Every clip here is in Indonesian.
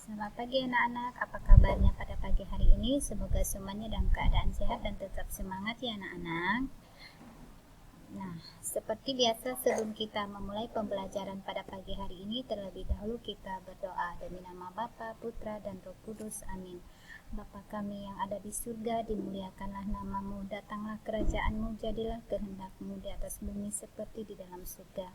Selamat pagi anak-anak, apa kabarnya pada pagi hari ini? Semoga semuanya dalam keadaan sehat dan tetap semangat ya anak-anak. Nah, seperti biasa sebelum kita memulai pembelajaran pada pagi hari ini, terlebih dahulu kita berdoa demi nama Bapa, Putra, dan Roh Kudus. Amin. Bapa kami yang ada di surga, dimuliakanlah namamu, datanglah kerajaanmu, jadilah kehendakmu di atas bumi seperti di dalam surga.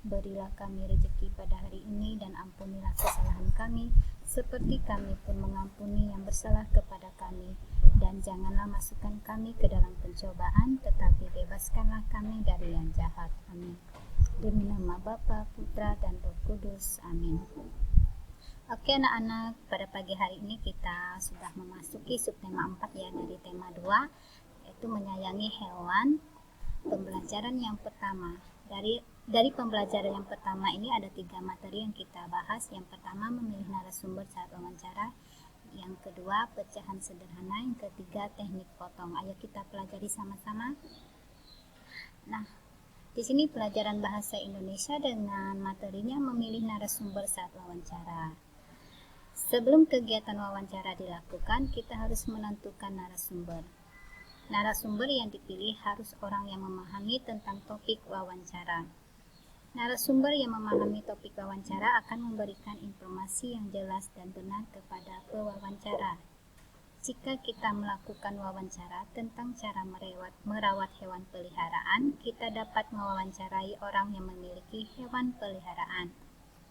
Berilah kami rezeki pada hari ini dan ampunilah kesalahan kami, seperti kami pun mengampuni yang bersalah kepada kami. Dan janganlah masukkan kami ke dalam pencobaan, tetapi bebaskanlah kami dari yang jahat. Amin. Demi nama Bapa, Putra, dan Roh Kudus. Amin. Oke anak-anak, pada pagi hari ini kita sudah memasuki subtema 4 ya dari tema 2, yaitu menyayangi hewan. Pembelajaran yang pertama. Dari pembelajaran yang pertama ini ada 3 materi yang kita bahas. Yang pertama, memilih narasumber saat wawancara. Yang kedua, pecahan sederhana. Yang ketiga, teknik potong. Ayo kita pelajari sama-sama. Nah, di sini pelajaran bahasa Indonesia dengan materinya memilih narasumber saat wawancara. Sebelum kegiatan wawancara dilakukan, kita harus menentukan narasumber. Narasumber yang dipilih harus orang yang memahami tentang topik wawancara. Narasumber yang memahami topik wawancara akan memberikan informasi yang jelas dan benar kepada pewawancara. Jika kita melakukan wawancara tentang cara merawat hewan peliharaan, kita dapat mewawancarai orang yang memiliki hewan peliharaan.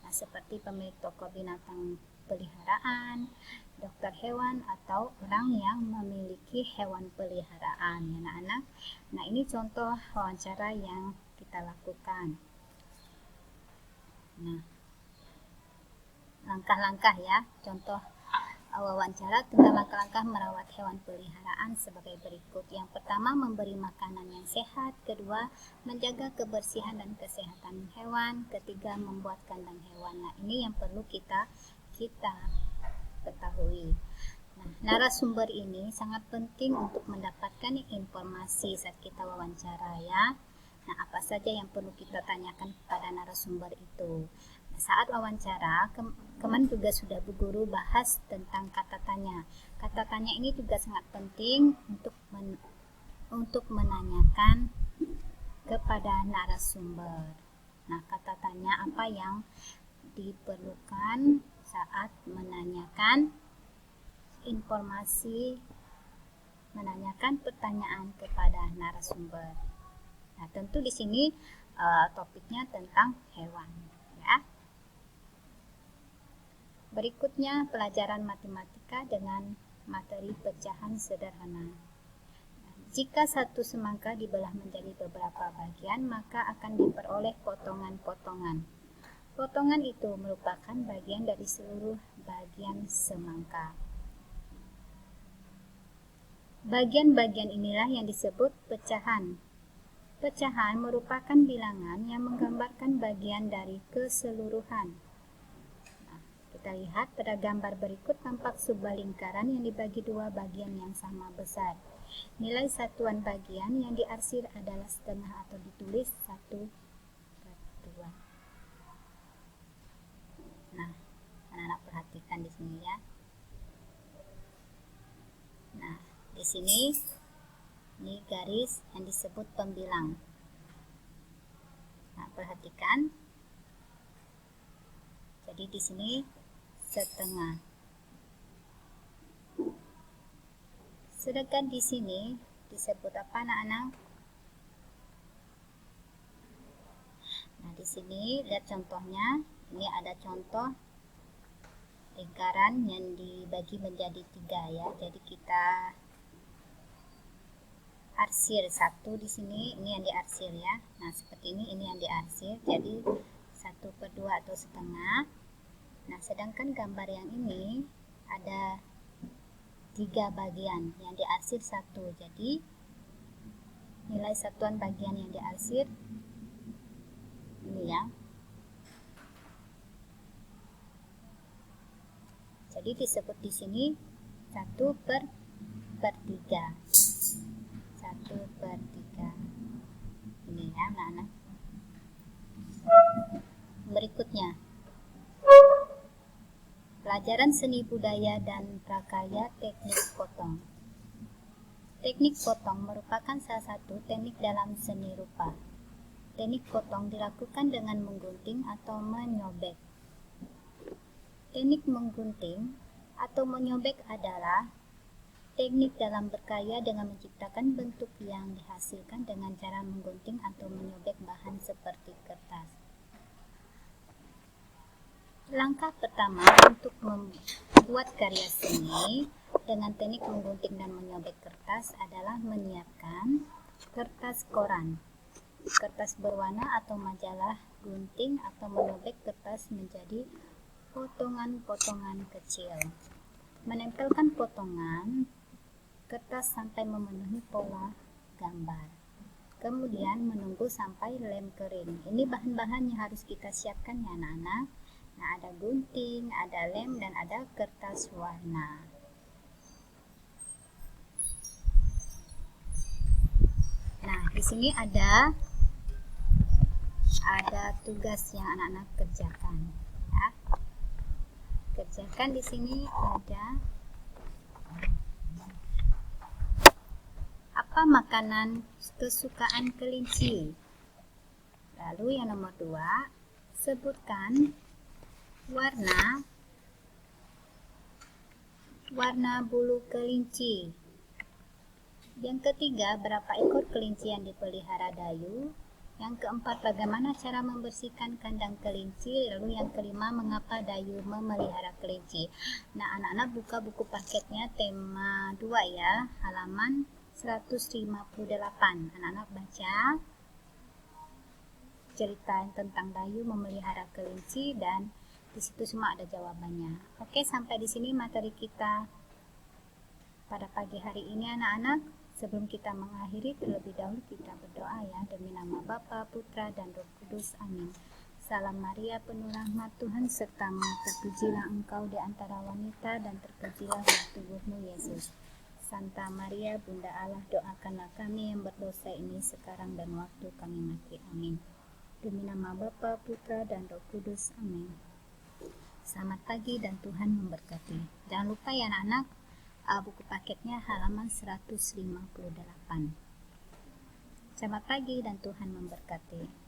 Nah, seperti pemilik toko binatang peliharaan, dokter hewan, atau orang yang memiliki hewan peliharaan ya anak-anak. Nah, ini contoh wawancara yang kita lakukan. Nah, langkah-langkah ya, contoh wawancara tentang langkah-langkah merawat hewan peliharaan sebagai berikut. Yang pertama, memberi makanan yang sehat. Kedua, menjaga kebersihan dan kesehatan hewan. Ketiga, membuat kandang hewan. Nah, ini yang perlu kita ketahui. Nah, narasumber ini sangat penting untuk mendapatkan informasi saat kita wawancara ya. Nah, apa saja yang perlu kita tanyakan kepada narasumber itu? Nah, saat wawancara, kemarin juga sudah Bu Guru bahas tentang kata tanya. Kata tanya ini juga sangat penting untuk menanyakan kepada narasumber. Nah, kata tanya apa yang diperlukan saat menanyakan informasi, menanyakan pertanyaan kepada narasumber. Nah, tentu di sini topiknya tentang hewan, ya. Berikutnya pelajaran matematika dengan materi pecahan sederhana. Jika satu semangka dibelah menjadi beberapa bagian, maka akan diperoleh potongan-potongan. Potongan itu merupakan bagian dari seluruh bagian semangka. Bagian-bagian inilah yang disebut pecahan. Pecahan merupakan bilangan yang menggambarkan bagian dari keseluruhan. Nah, kita lihat pada gambar berikut tampak sebuah lingkaran yang dibagi dua bagian yang sama besar. Nilai satuan bagian yang diarsir adalah setengah atau ditulis 1/2. Nah, anak-anak perhatikan di sini ya. Nah, di sini ini garis yang disebut pembilang. Nah, perhatikan. Jadi di sini setengah. Sedangkan di sini disebut apa anak-anak? Nah, di sini lihat contohnya. Ini ada contoh lingkaran yang dibagi menjadi 3 ya. Jadi kita arsir 1 di sini, ini yang diarsir ya. Nah, seperti ini yang diarsir. Jadi 1/2 atau setengah. Nah, sedangkan gambar yang ini ada 3 bagian yang diarsir 1. Jadi nilai satuan bagian yang diarsir ini ya. Jadi disebut di sini 1/3. 1/3. Ini ya anak-anak. Berikutnya Pelajaran seni budaya dan prakarya teknik potong. Teknik potong merupakan salah satu teknik dalam seni rupa. Teknik potong dilakukan dengan menggunting atau menyobek. Teknik menggunting atau menyobek adalah teknik dalam berkarya dengan menciptakan bentuk yang dihasilkan dengan cara menggunting atau menyobek bahan seperti kertas. Langkah pertama untuk membuat karya seni dengan teknik menggunting dan menyobek kertas adalah menyiapkan kertas koran, kertas berwarna atau majalah, gunting atau menyobek kertas menjadi potongan-potongan kecil. Menempelkan potongan kertas sampai memenuhi pola gambar. Kemudian menunggu sampai lem kering. Ini bahan-bahan yang harus kita siapkan ya anak-anak. Nah, ada gunting, ada lem, dan ada kertas warna. Nah, di sini ada tugas yang anak-anak kerjakan. Ya. Kerjakan di sini ada apa makanan kesukaan kelinci. Lalu yang nomor 2, sebutkan warna bulu kelinci. Yang ketiga, berapa ekor kelinci yang dipelihara Dayu. Yang keempat, bagaimana cara membersihkan kandang kelinci. Lalu yang kelima, mengapa Dayu memelihara kelinci. Nah, anak-anak buka buku paketnya tema 2 ya, halaman 158. Anak-anak baca cerita tentang Dayu memelihara kelinci dan di situ semua ada jawabannya. Oke, sampai di sini materi kita pada pagi hari ini anak-anak. Sebelum kita mengakhiri, terlebih dahulu kita berdoa ya, demi nama Bapa, Putra, dan Roh Kudus. Amin. Salam Maria, penuh rahmat Tuhan sertamu, terpujilah engkau di antara wanita dan terpujilah buah tubuhmu Yesus. Santa Maria, Bunda Allah, doakanlah kami yang berdosa ini sekarang dan waktu kami mati. Amin. Demi nama Bapa, Putra, dan Roh Kudus. Amin. Selamat pagi dan Tuhan memberkati. Jangan lupa ya anak-anak, buku paketnya halaman 158. Selamat pagi dan Tuhan memberkati.